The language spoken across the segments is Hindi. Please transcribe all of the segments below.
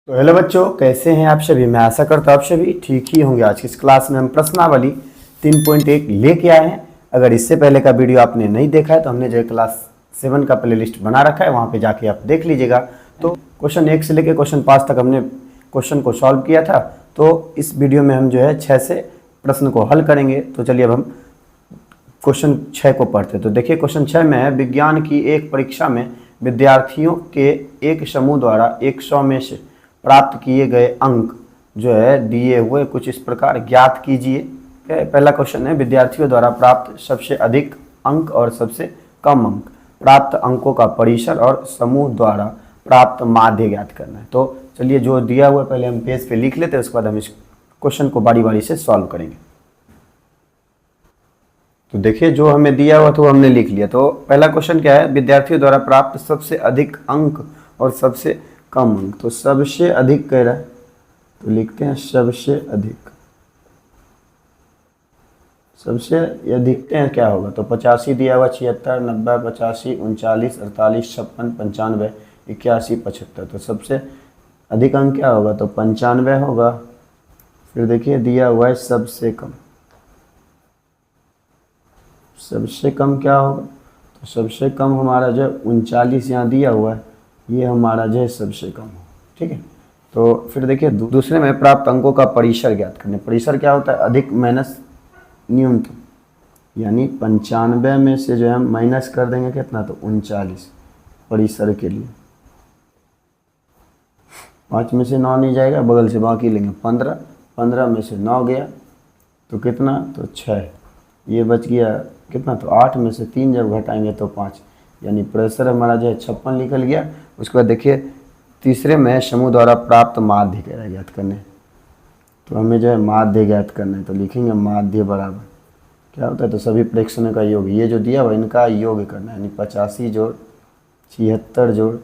तो हेलो बच्चों, कैसे हैं आप सभी। मैं आशा करता हूँ आप सभी ठीक ही होंगे। आज की इस क्लास में हम प्रश्नावली 3.1 लेके आए हैं। अगर इससे पहले का वीडियो आपने नहीं देखा है तो हमने जो क्लास 7 का प्लेलिस्ट बना रखा है, वहाँ पे जाके आप देख लीजिएगा। तो क्वेश्चन 1 से लेकर क्वेश्चन 5 तक हमने क्वेश्चन को सॉल्व किया था। तो इस वीडियो में हम जो है 6 से प्रश्न को हल करेंगे। तो चलिए अब हम क्वेश्चन 6 को पढ़ते हैं। तो देखिए क्वेश्चन 6 में है, विज्ञान की एक परीक्षा में विद्यार्थियों के एक समूह द्वारा 100 में से प्राप्त किए गए अंक जो है दिए हुए कुछ इस प्रकार ज्ञात कीजिए। पहला क्वेश्चन है, विद्यार्थियों द्वारा प्राप्त सबसे अधिक अंक और सबसे कम अंक, प्राप्त अंकों का परिसर और समूह द्वारा प्राप्त माध्य ज्ञात करना है। तो चलिए जो दिया हुआ पहले हम पेज पे लिख लेते हैं, उसके बाद हम इस क्वेश्चन को बारी बारी से सॉल्व करेंगे। तो देखिए जो हमें दिया हुआ था वो हमने लिख लिया। तो पहला क्वेश्चन क्या है, विद्यार्थियों द्वारा प्राप्त सबसे अधिक अंक और सबसे कम अंक। तो सबसे अधिक कह रहा है तो लिखते हैं सबसे अधिक। सबसे अधिक क्या होगा, तो 85 दिया हुआ, 76, 90, 85, 39, 48, 56, 95, 81, 75। तो सबसे अधिक अंक क्या होगा, तो 95 होगा। फिर देखिए दिया हुआ है सबसे कम। सबसे कम क्या होगा, तो सबसे कम हमारा जो 39 यहाँ दिया हुआ है, ये हमारा जो है सबसे कम हो। ठीक है। तो फिर देखिए दूसरे में प्राप्त अंकों का परिसर ज्ञात करने। परिसर क्या होता है, अधिक माइनस न्यूनतम, यानी 95 में से जो है हम माइनस कर देंगे कितना, तो 39 परिसर के लिए। 5 में से 9 नहीं जाएगा, बगल से बाकी लेंगे 15, 15 में से 9 गया तो कितना, तो 6। ये बच गया कितना, तो 8 में से 3 जब घटाएंगे तो 5, यानी परिसर हमारा जो है 56 निकल गया। उसके बाद देखिए तीसरे में समूह द्वारा प्राप्त माध्य कह रहा है ज्ञात करने। तो हमें जो है माध्य ज्ञात करना है। तो लिखेंगे माध्य बराबर क्या होता है, तो सभी प्रेक्षणों का योग, ये जो दिया हुआ इनका योग करना है, यानी 85 जोड़ 76 जोड़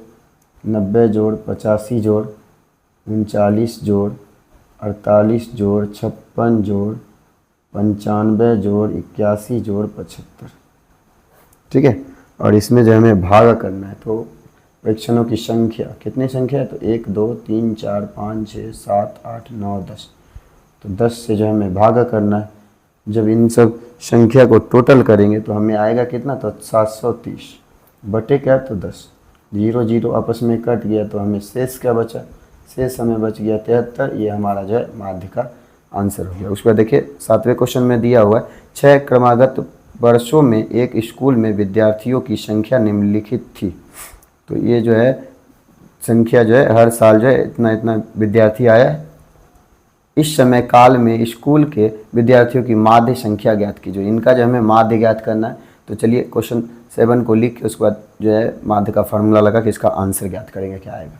90 जोड़ 85 जोड़ 39 जोड़ 48 जोड़ 56 जोड़ 95 जोड़ 81 जोड़ 75। ठीक है। और इसमें जो हमें भाग करना है, तो प्रेक्षणों की संख्या कितनी संख्या है, तो 1 2 3 4 5 6 7 8 9 10। तो 10 से जो हमें भाग करना है। जब इन सब संख्या को टोटल करेंगे तो हमें आएगा कितना, तो 730 बटे क्या, तो 10। 0 0 आपस में कट गया तो हमें शेष क्या बचा, शेष हमें बच गया 73। ये हमारा जो है माध्य का आंसर हो गया। उसके बाद देखिए 7वें क्वेश्चन में दिया हुआ है, 6 क्रमागत वर्षों में एक स्कूल में विद्यार्थियों की संख्या निम्नलिखित थी। तो ये जो है संख्या जो है हर साल जो है इतना इतना विद्यार्थी आया है। इस समय काल में स्कूल के विद्यार्थियों की माध्य संख्या ज्ञात कीजिए। इनका जो हमें माध्य ज्ञात करना है। तो चलिए क्वेश्चन 7 को लिख के उसके बाद जो है माध्य का फॉर्मूला लगा के इसका आंसर ज्ञात करेंगे, क्या आएगा।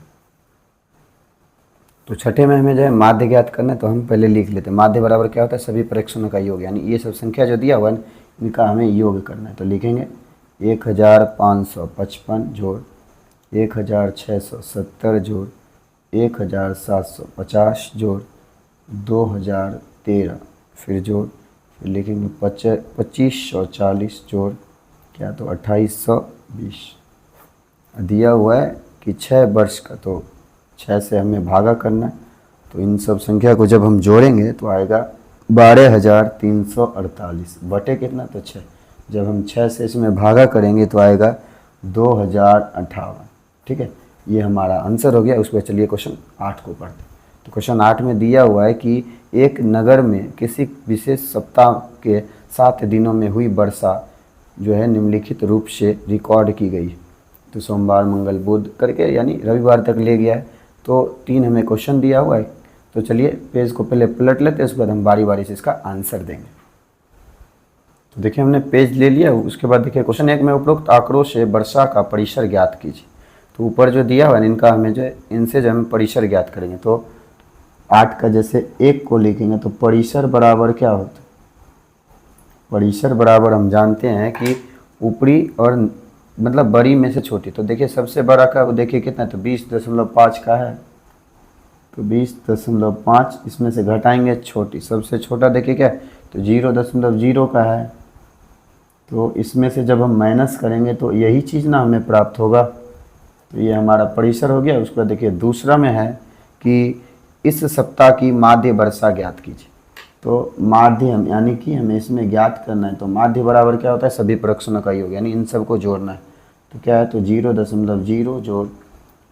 तो छठे में हमें जो है माध्य ज्ञात करना है, तो हम पहले लिख लेते हैं। माध्य बराबर क्या होता है, सभी प्रेक्षणों का योग, यानी ये सब संख्या जो दिया हुआ है इनका हमें योग करना है। तो लिखेंगे 1555 जोड़ 1670 जोड़ 1750 जोड़ 2013 फिर जोड़, फिर लिखेंगे 2540 जोड़ क्या, तो 2820। दिया हुआ है कि 6 वर्ष का, तो 6 से हमें भागा करना है। तो इन सब संख्या को जब हम जोड़ेंगे तो आएगा 12348 बटे कितना, तो 6। जब हम 6 से इसमें भागा करेंगे तो आएगा 2058। ठीक है, ये हमारा आंसर हो गया। उस पर चलिए क्वेश्चन 8 को पढ़ते हैं। तो क्वेश्चन 8 में दिया हुआ है कि एक नगर में किसी विशेष सप्ताह के 7 दिनों में हुई वर्षा जो है निम्नलिखित रूप से रिकॉर्ड की गई। तो सोमवार मंगल बुध करके यानी रविवार तक ले गया है। तो 3 हमें क्वेश्चन दिया हुआ है। तो चलिए पेज को पहले पलट लेते हैं, उसके बाद हम बारी बारी से इसका आंसर देंगे। तो देखिए हमने पेज ले लिया। उसके बाद देखिए क्वेश्चन 1 में उपरोक्त आंकड़ों से वर्षा का परिसर ज्ञात कीजिए। तो ऊपर जो दिया हुआ है इनका हमें जो इनसे जो हम परिसर ज्ञात करेंगे। तो 8 का जैसे 1 को लिखेंगे तो परिसर बराबर क्या होता है, परिसर बराबर हम जानते हैं कि ऊपरी और मतलब बड़ी में से छोटी। तो देखिए सबसे बड़ा का देखिए कितना, तो 20.5 का है। तो 20.5 इसमें से घटाएंगे छोटी, सबसे छोटा देखिए क्या, तो 0.0 का है। तो इसमें से जब हम माइनस करेंगे तो यही चीज़ ना हमें प्राप्त होगा। तो ये हमारा परिसर हो गया। उसके बाद देखिए दूसरा में है कि इस सप्ताह की माध्य वर्षा ज्ञात कीजिए। तो माध्य हम यानी कि हमें इसमें ज्ञात करना है, तो माध्य बराबर क्या होता है, सभी प्रश्नों का योग, यानी इन सबको जोड़ना है। तो क्या है, तो 0.0 जोड़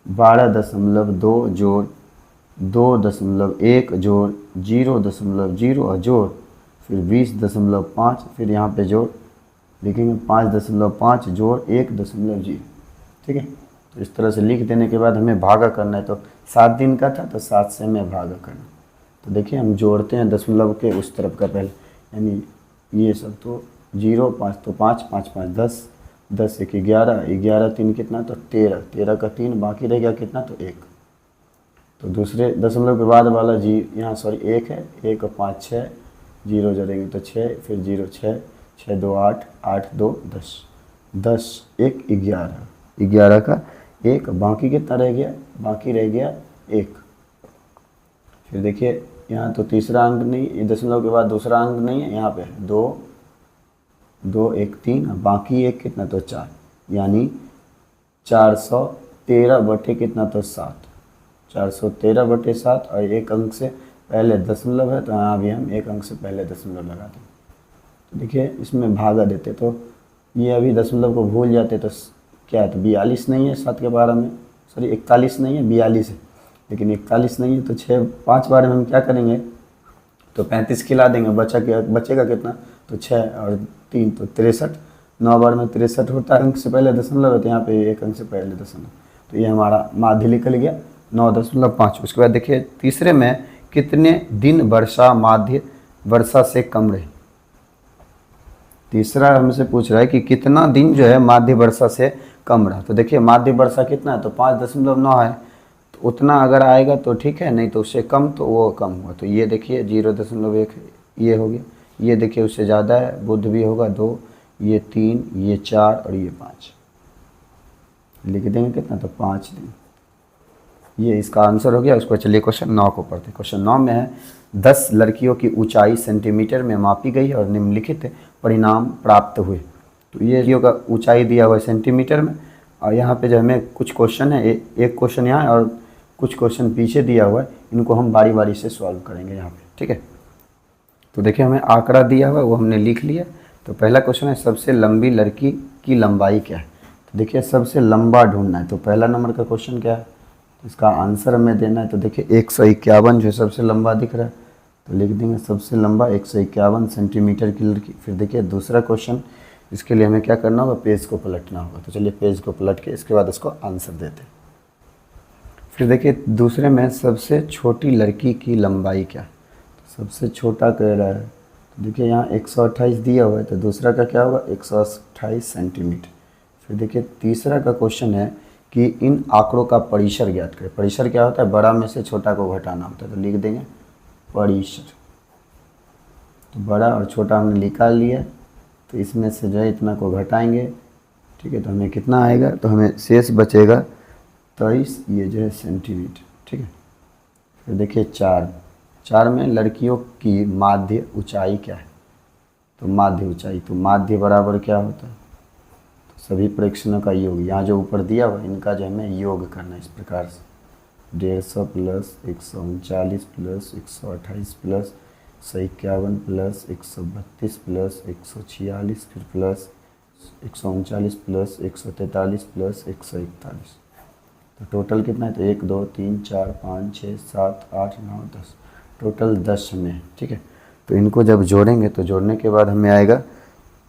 12.2 जोड़ 2.1 जोड़ 0.0 और जोड़ फिर 20.5, फिर यहाँ पे जोड़ लिखेंगे 5.5 जोड़ 1.0। ठीक है, तो इस तरह से लिख देने के बाद हमें भागा करना है। तो 7 दिन का था तो 7 से हमें भागा करना। तो देखिए हम जोड़ते हैं दशमलव के उस तरफ का पहले, यानी ये सब, तो 0 5 तो 5 5 5 10 10 1 11 11 3 कितना, तो 13 13 का 3 बाकी रह गया कितना, तो 1। तो दूसरे दशमलव के बाद वाला जी यहाँ सॉरी 1 है, 1 और 5 6 0 जोड़ेंगे तो 6, फिर 0 6 6 2 8 8 2 10 10 1 11 11 का 1, बाकी कितना रह गया, बाकी रह गया 1। फिर देखिए यहाँ तो तीसरा अंक नहीं, दशमलव के बाद दूसरा अंक नहीं है, यहाँ पे 2 2 1 3, बाकी 1 कितना, तो 4, यानी 413 बटे कितना, तो 7 413 बटे 7, और एक अंक से पहले दशमलव है तो यहाँ भी हम एक अंक से पहले दशमलव लगा दें। तो देखिए इसमें भागा देते तो ये अभी दशमलव को भूल जाते तो क्या है, तो 42 नहीं है 7 के 12 में, सॉरी 41 नहीं है 42 है, लेकिन 41 नहीं है तो 6 5 बार में हम क्या करेंगे, तो 35 खिला देंगे, बचेगा कितना, तो 6 और 3 तो 63, 9 बार में 63 होता है, अंक से पहले दशमलव है तो यहाँ पे एक अंक से पहले दशमलव, तो ये हमारा माध्य निकल गया 9.5। उसके बाद देखिए तीसरे में कितने दिन वर्षा माध्य वर्षा से कम रही। तीसरा हमसे पूछ रहा है कि कितना दिन जो है माध्य वर्षा से कम रहा। तो देखिए माध्य वर्षा कितना है, तो 5.9 है, तो उतना अगर आएगा तो ठीक है, नहीं तो उससे कम तो वो कम हुआ। तो ये देखिए 0.1 ये हो गया, ये देखिए उससे ज़्यादा है, बुध भी होगा 2, ये 3, ये 4 और ये 5, लिख देंगे कितना, तो 5 दिन। ये इसका आंसर हो गया। उसको चलिए क्वेश्चन 9 को पढ़ते हैं। क्वेश्चन 9 में है 10 लड़कियों की ऊंचाई सेंटीमीटर में मापी गई और निम्नलिखित परिणाम प्राप्त हुए। तो ये लड़कियों का ऊंचाई दिया हुआ है सेंटीमीटर में, और यहाँ पे जो हमें कुछ क्वेश्चन है, एक क्वेश्चन यहाँ है और कुछ क्वेश्चन पीछे दिया हुआ है, इनको हम बारी बारी से सॉल्व करेंगे यहाँ पे। ठीक है, तो देखिए हमें आंकड़ा दिया हुआ है वो हमने लिख लिया। तो पहला क्वेश्चन है सबसे लंबी लड़की की लंबाई क्या है। तो देखिए सबसे लंबा ढूंढना है, तो पहला नंबर का क्वेश्चन क्या है, इसका आंसर हमें देना है। तो देखिए 151 जो सबसे लंबा दिख रहा है, तो लिख देंगे सबसे लंबा 151 सेंटीमीटर की लड़की। फिर देखिए दूसरा क्वेश्चन, इसके लिए हमें क्या करना होगा, पेज को पलटना होगा। तो चलिए पेज को पलट के इसके बाद इसको आंसर देते हैं। फिर देखिए दूसरे में सबसे छोटी लड़की की लंबाई क्या है, तो सबसे छोटा कह रहा है, तो देखिए यहाँ 128 दिया हुआ है, तो दूसरा का क्या होगा 128 सेंटीमीटर। फिर देखिए तीसरा का क्वेश्चन है कि इन आंकड़ों का परिसर ज्ञात करें। परिसर क्या होता है, बड़ा में से छोटा को घटाना होता है, तो लिख देंगे परिसर। तो बड़ा और छोटा हमने निकाल लिया, तो इसमें से जो है इतना को घटाएंगे। ठीक है, तो हमें कितना आएगा, तो हमें शेष बचेगा 23, ये जो है सेंटीमीटर। ठीक है, फिर देखिए 4 में लड़कियों की माध्य ऊंचाई क्या है, तो माध्य ऊंचाई, तो माध्य बराबर क्या होता है, तो सभी प्रेक्षणों का योग, यहाँ जो ऊपर दिया हुआ इनका जो हमें योग करना है इस प्रकार से, 150 plus 139 plus 128 plus 151 plus 132 plus 146 फिर प्लस 139 प्लस 143 प्लस 141। तो टोटल कितना है, तो 1 2 3 4 5 6 7 8 9 10, टोटल 10 में। ठीक है, तो इनको जब जोड़ेंगे तो जोड़ने के बाद हमें आएगा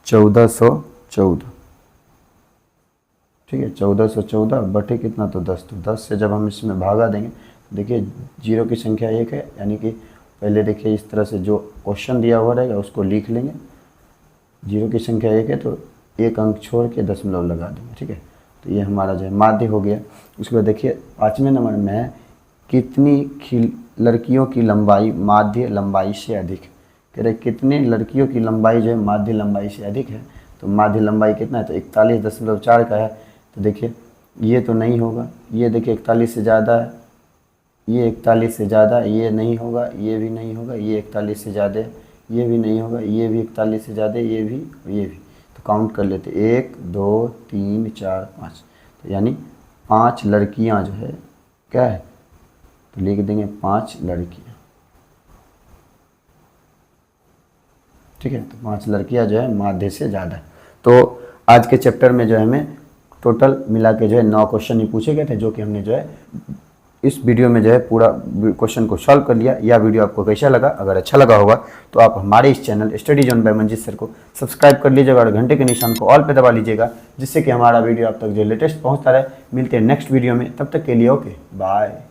1414। ठीक है, 1414 बटे कितना, तो 10। तो 10 से जब हम इसमें भागा देंगे, देखिए 0 की संख्या 1 है, यानी कि पहले देखिए इस तरह से जो क्वेश्चन दिया हुआ रहेगा उसको लिख लेंगे। 0 की संख्या 1 है तो एक अंक छोड़ के दशमलव लगा देंगे। ठीक है, तो ये हमारा जो है माध्य हो गया। उसके बाद देखिए 5वें नंबर में है कितनी लड़कियों की लंबाई माध्य लंबाई से अधिक। कह रहे कितने लड़कियों की लंबाई जो है माध्य लंबाई से अधिक है। तो माध्य लंबाई कितना है, तो 41.4 का है। तो देखिए ये तो नहीं होगा, ये देखिए 41 से ज़्यादा है, ये 41 से ज़्यादा, ये नहीं होगा, ये भी नहीं होगा, ये 41 से ज़्यादा, ये भी नहीं होगा, ये भी 41 से ज़्यादा, ये भी और ये भी। तो काउंट कर लेते 1 2 3 4 5, तो यानी 5 लड़कियां जो है क्या है तो लिख देंगे 5 लड़कियाँ। ठीक है, तो 5 लड़कियाँ जो है माध्य से ज़्यादा है। तो आज के चैप्टर में जो है हमें टोटल मिला के जो है 9 क्वेश्चन ही पूछे गए थे, जो कि हमने जो है इस वीडियो में जो है पूरा क्वेश्चन को सॉल्व कर लिया। यह वीडियो आपको कैसा लगा? अगर अच्छा लगा होगा तो आप हमारे इस channel study zone by Manjeet sir को सब्सक्राइब कर लीजिएगा और घंटे के निशान को ऑल पे दबा लीजिएगा, जिससे कि हमारा वीडियो आप तक जो लेटेस्ट पहुंचता रहे। मिलते हैं नेक्स्ट वीडियो में, तब तक के लिए ओके बाय।